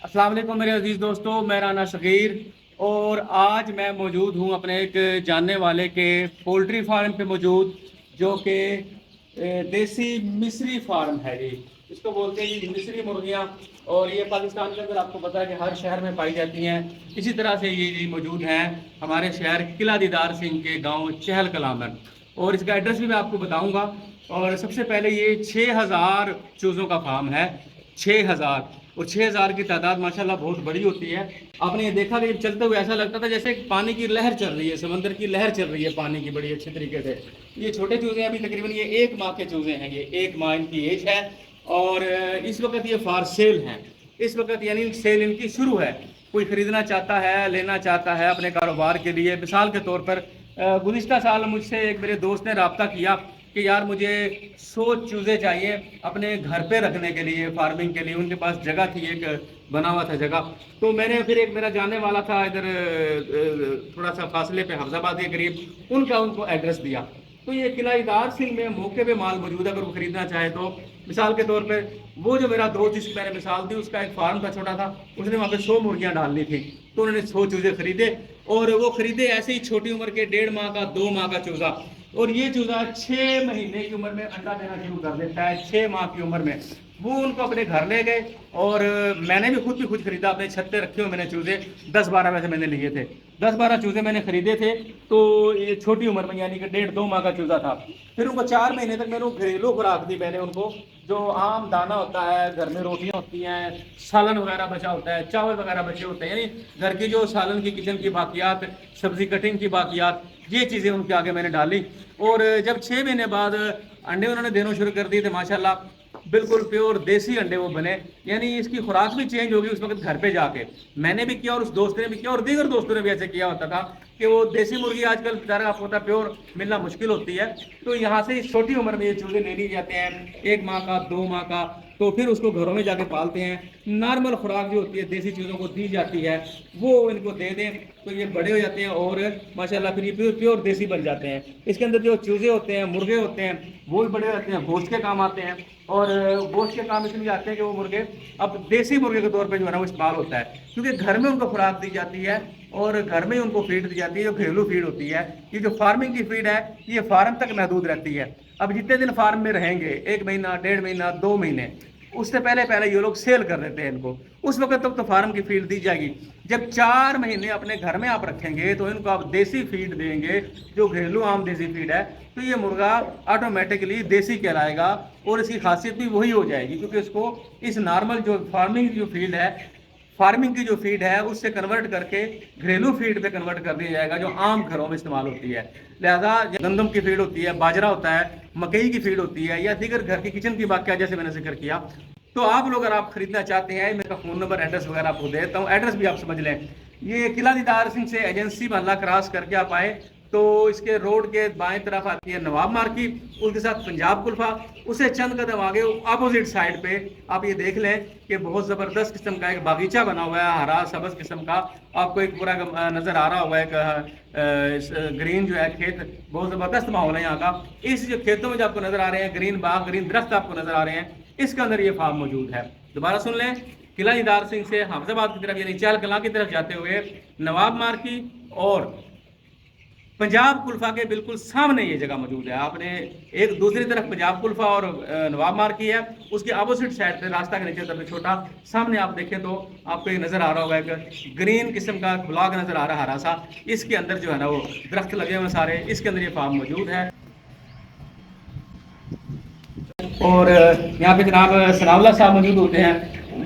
अस्सलाम वालेकुम मेरे अजीज़ दोस्तों, मैं राना शकीर। और आज मैं मौजूद हूँ अपने एक जानने वाले के पोल्ट्री फार्म पे मौजूद, जो कि देसी मिस्री फार्म है। ये इसको बोलते हैं जी मिस्री मुर्गियाँ। और ये पाकिस्तान के अंदर आपको पता है कि हर शहर में पाई जाती हैं। इसी तरह से ये मौजूद हैं हमारे शहर किला दीदार सिंह के गाँव चहल कलां में। और इसका एड्रेस भी मैं आपको बताऊँगा। और सबसे पहले ये 6000 चूज़ों का फार्म है। 6000 और 6000 की तादाद माशाल्लाह बहुत बड़ी होती है। आपने ये देखा कि चलते हुए ऐसा लगता था जैसे पानी की लहर चल रही है, समंदर की लहर चल रही है पानी की, बड़ी अच्छे तरीके से। ये छोटे चूज़े हैं, अभी तकरीबन ये 1 माह के चूज़े हैं। ये 1 माह इनकी एज है। और इस वक्त ये फार सेल हैं। इस वक्त यानी सेल इनकी शुरू है। कोई ख़रीदना चाहता है, लेना चाहता है अपने कारोबार के लिए। मिसाल के तौर पर गुज़िश्ता साल मुझसे एक मेरे दोस्त ने रब्ता किया कि यार मुझे 100 चूज़े चाहिए अपने घर पे रखने के लिए, फार्मिंग के लिए। उनके पास जगह थी, एक बना हुआ था जगह। तो मैंने फिर एक मेरा जानने वाला था इधर थोड़ा सा फासले पे हफ्जाबाद के करीब, उनको एड्रेस दिया। तो ये किला दीदार सिंह में मौके पे माल मौजूद है। अगर वो ख़रीदना चाहे तो मिसाल के तौर पे वो जो मेरा दोस्त जिसकी मैंने मिसाल दी, उसका एक फार्म था छोटा था, उसने वहाँ पे 100 मुर्गियाँ डालनी थी। तो उन्होंने 100 चूज़े खरीदे। और वो ख़रीदे ऐसे ही छोटी उम्र के 1.5 माह का, 2 माह का चूज़ा। और ये चूज़ा 6 महीने की उम्र में अंडा देना शुरू कर देता है। 6 माह की उम्र में वो उनको अपने घर ले गए। और मैंने भी खुद खरीदा, अपने छत पे रखे हुए मैंने चूज़े 10-12 वैसे मैंने लिए थे। 10-12 चूज़े मैंने खरीदे थे। तो ये छोटी उम्र में यानी कि 1.5-2 माह का चूज़ा था। फिर उनको 4 महीने तक मैंने घरेलू खुराक दी। मैंने उनको जो आम दाना होता है, घर में रोटियां होती हैं, सालन वगैरह बचा होता है, चावल वगैरह बचे होते हैं, यानी घर की जो सालन की किचन की बाकियात, सब्ज़ी कटिंग की बाकियात, ये चीज़ें उनके आगे मैंने डाली। और जब 6 महीने बाद अंडे उन्होंने देना शुरू कर दिए थे, माशाल्लाह बिल्कुल प्योर देसी अंडे वो बने। यानी इसकी खुराक भी चेंज होगी उस वक्त घर पे जाके। मैंने भी किया और उस दोस्त ने भी किया और दीगर दोस्तों ने भी ऐसे किया होता था कि वो देसी मुर्गी आजकल बेचारा आपको पता प्योर मिलना मुश्किल होती है। तो यहाँ से इस छोटी उम्र में ये चूज़े ले लिए जाते हैं, 1 माह का, 2 माह का। तो फिर उसको घरों में जाके पालते हैं। नॉर्मल खुराक जो होती है देसी चीज़ों को दी जाती है, वो इनको दे दें तो ये बड़े हो जाते हैं और माशाल्लाह फिर ये प्योर देसी बन जाते हैं। इसके अंदर जो चूज़े होते हैं, मुर्गे होते हैं, वो भी बड़े होते हैं, गोश्त के काम आते हैं। और गोश्त के काम इसलिए आते हैं कि वो मुर्गे अब देसी मुर्गे के तौर पे जो है ना वो इस्तेमाल होता है, क्योंकि घर में उनको खुराक दी जाती है और घर में ही उनको फीड दी जाती है, जो घरेलू फीड होती है। ये जो फार्मिंग की फीड है ये फार्म तक महदूद रहती है। अब जितने दिन फार्म में रहेंगे, 1 महीना, 1.5 महीना, 2 महीने, उससे पहले ये लोग सेल कर देते हैं इनको। उस वक्त तक तो फार्म की फीड दी जाएगी। जब 4 महीने अपने घर में आप रखेंगे तो इनको आप देसी फीड देंगे, जो घरेलू आम देसी फीड है। तो ये मुर्गा ऑटोमेटिकली देसी कहलाएगा और इसकी खासियत भी वही हो जाएगी, क्योंकि इसको इस नॉर्मल जो फार्मिंग जो फील्ड है, फार्मिंग की जो फीड है उससे कन्वर्ट करके घरेलू फीड पे कन्वर्ट कर दिया जाएगा, जो आम घरों में इस्तेमाल होती है। लिहाजा गंदम की फीड होती है, बाजरा होता है, मकई की फीड होती है, या दीगर घर की किचन की बात जैसे मैंने जिक्र किया। तो आप लोग अगर आप खरीदना चाहते हैं, मेरा फ़ोन नंबर, एड्रेस वगैरह आपको दे देता हूँ। एड्रेस भी आप समझ लें। ये किला दीदार सिंह से एजेंसी महल्ला क्रॉस करके आप आए तो इसके रोड के बाएं तरफ आती है नवाब मार्केट, उसके साथ पंजाब कुल्फा, उसे चंद कदम आगे अपोजिट साइड पे आप ये देख लें कि बहुत ज़बरदस्त किस्म का एक बागीचा बना हुआ है, हरा सब्ज़ किस्म का। आपको एक पूरा नज़र आ रहा होगा, एक ग्रीन जो है खेत, बहुत ज़बरदस्त माहौल है यहाँ का। इस जो खेतों में जो आपको नज़र आ रहे हैं ग्रीन बाग, ग्रीन दरख्त आपको नज़र आ रहे हैं, इसके अंदर ये फार्म मौजूद है। दोबारा सुन लें, किला दीदार सिंह से हफ्जाबाद की तरफ यानी चहल कलां की तरफ जाते हुए नवाब मार्केट और पंजाब कुल्फा के बिल्कुल सामने ये जगह मौजूद है। आपने एक दूसरी तरफ पंजाब कुल्फा और नवाब मार्केट है, उसके अपोजिट साइड पे रास्ता के नीचे तरफ छोटा सामने आप देखें तो आपको एक नज़र आ रहा होगा, एक ग्रीन किस्म का ब्लॉक नज़र आ रहा है हरा सा। इसके अंदर जो है ना वो दरख्त लगे हुए सारे, इसके अंदर ये फार्म मौजूद है। और यहाँ पे जनाब सनाउल्लाह साहब मौजूद होते हैं,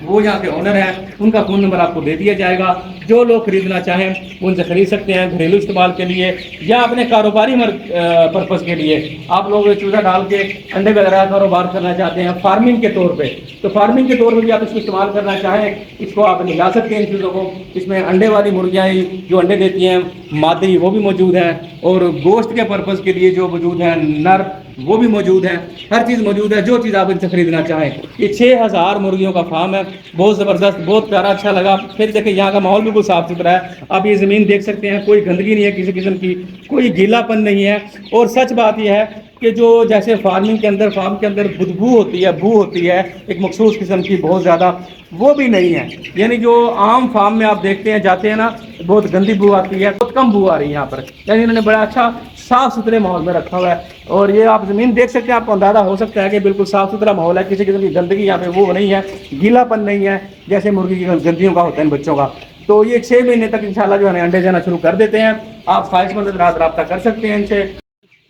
वो यहाँ के ओनर हैं। उनका फ़ोन नंबर आपको दे दिया जाएगा। जो लोग खरीदना चाहें उनसे खरीद सकते हैं, घरेलू इस्तेमाल के लिए या अपने कारोबारी पर्पज़ के लिए। आप लोग चूज़ा डाल के अंडे वगैरह कारोबार करना चाहते हैं फार्मिंग के तौर पे, तो फार्मिंग के तौर पे भी आप इसको इस्तेमाल करना चाहें, इसको आप ला सकते हैं इन चीज़ों को। इसमें अंडे वाली मुर्गियाँ जो अंडे देती हैं मादी, वो भी मौजूद है। और गोश्त के पर्पज़ के लिए जो मौजूद है नर, वो भी मौजूद है। हर चीज़ मौजूद है, जो चीज़ आप इनसे खरीदना चाहें। ये 6000 मुर्गियों का फार्म है, बहुत ज़बरदस्त, बहुत प्यारा, अच्छा लगा। फिर देखिए यहाँ का माहौल बिल्कुल साफ़ सुथरा है। आप ये ज़मीन देख सकते हैं, कोई गंदगी नहीं है किसी किस्म की, कोई गीलापन नहीं है। और सच बात यह है کہ جو جیسے فارم کے اندر بدبو ہوتی ہے، بو ہوتی ہے ایک مخصوص قسم کی بہت زیادہ، وہ بھی نہیں ہے. یعنی جو عام فارم میں آپ دیکھتے ہیں جاتے ہیں نا، بہت گندی بو آتی ہے، بہت کم بو آ رہی ہے یہاں پر. یعنی انہوں نے بڑا اچھا صاف ستھرے ماحول میں رکھا ہوا ہے. اور یہ آپ زمین دیکھ سکتے ہیں، آپ کو اندازہ ہو سکتا ہے کہ بالکل صاف ستھرا ماحول ہے، کسی قسم کی گندگی یہاں پہ وہ نہیں ہے، گیلا پن نہیں ہے جیسے مرغی کی گندگیوں کا ہوتا ہے بچوں کا. تو یہ 6 مہینے تک انشاءاللہ جو ہے انڈے دینا شروع کر دیتے ہیں. آپ خواہش مند حضرات رابطہ کر سکتے ہیں ان سے.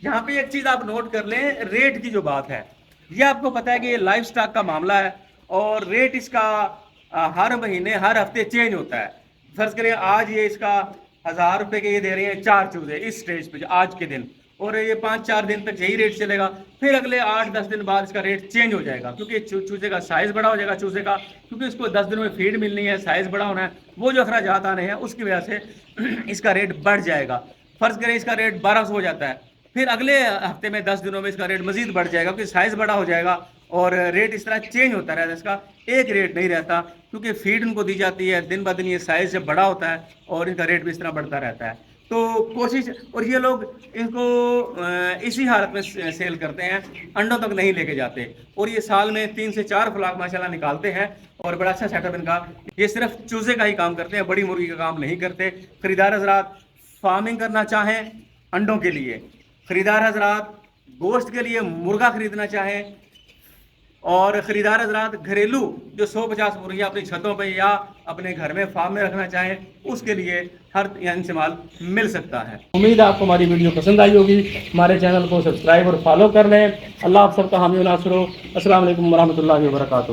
یہاں پہ ایک چیز آپ نوٹ کر لیں، ریٹ کی جو بات ہے، یہ آپ کو پتا ہے کہ یہ لائف سٹاک کا معاملہ ہے اور ریٹ اس کا ہر مہینے ہر ہفتے چینج ہوتا ہے. فرض کریں آج یہ اس کا 1000 روپے کے یہ دے رہے ہیں 4 چوزے اس سٹیج پہ آج کے دن، اور یہ 5-4 دن تک یہی ریٹ چلے گا. پھر اگلے 8-10 دن بعد اس کا ریٹ چینج ہو جائے گا، کیونکہ چوزے کا سائز بڑا ہو جائے گا چوزے کا، کیونکہ اس کو 10 دنوں میں فیڈ ملنی ہے، سائز بڑا ہونا ہے، وہ جو اخراجات آنے ہیں اس کی وجہ سے اس کا ریٹ بڑھ جائے گا. فرض کریں اس کا ریٹ 1200 ہو جاتا ہے، پھر اگلے ہفتے میں 10 دنوں میں اس کا ریٹ مزید بڑھ جائے گا، کیونکہ سائز بڑا ہو جائے گا اور ریٹ اس طرح چینج ہوتا رہتا ہے. اس کا ایک ریٹ نہیں رہتا، کیونکہ فیڈ ان کو دی جاتی ہے، دن بدن یہ سائز جب بڑا ہوتا ہے اور ان کا ریٹ بھی اس طرح بڑھتا رہتا ہے. تو کوشش، اور یہ لوگ ان کو اسی حالت میں سیل کرتے ہیں، انڈوں تک نہیں لے کے جاتے. اور یہ سال میں 3 سے 4 فلاق ماشاءاللہ نکالتے ہیں اور بڑا اچھا سیٹ اپ ان کا. یہ صرف چوزے کا ہی کام کرتے ہیں، بڑی مرغی کا کام نہیں کرتے. خریدار حضرات فارمنگ کرنا چاہیں انڈوں کے لیے، خریدار حضرات گوشت کے لیے مرغا خریدنا چاہیں، اور خریدار حضرات گھریلو جو 150 مرغیاں اپنی چھتوں پہ یا اپنے گھر میں فارم میں رکھنا چاہیں، اس کے لیے ہر ان سے مال مل سکتا ہے. امید ہے آپ کو ہماری ویڈیو پسند آئی ہوگی. ہمارے چینل کو سبسکرائب اور فالو کر لیں. اللہ آپ سب کا حامی و ناصر ہو. السلام علیکم ورحمۃ اللہ وبرکاتہ.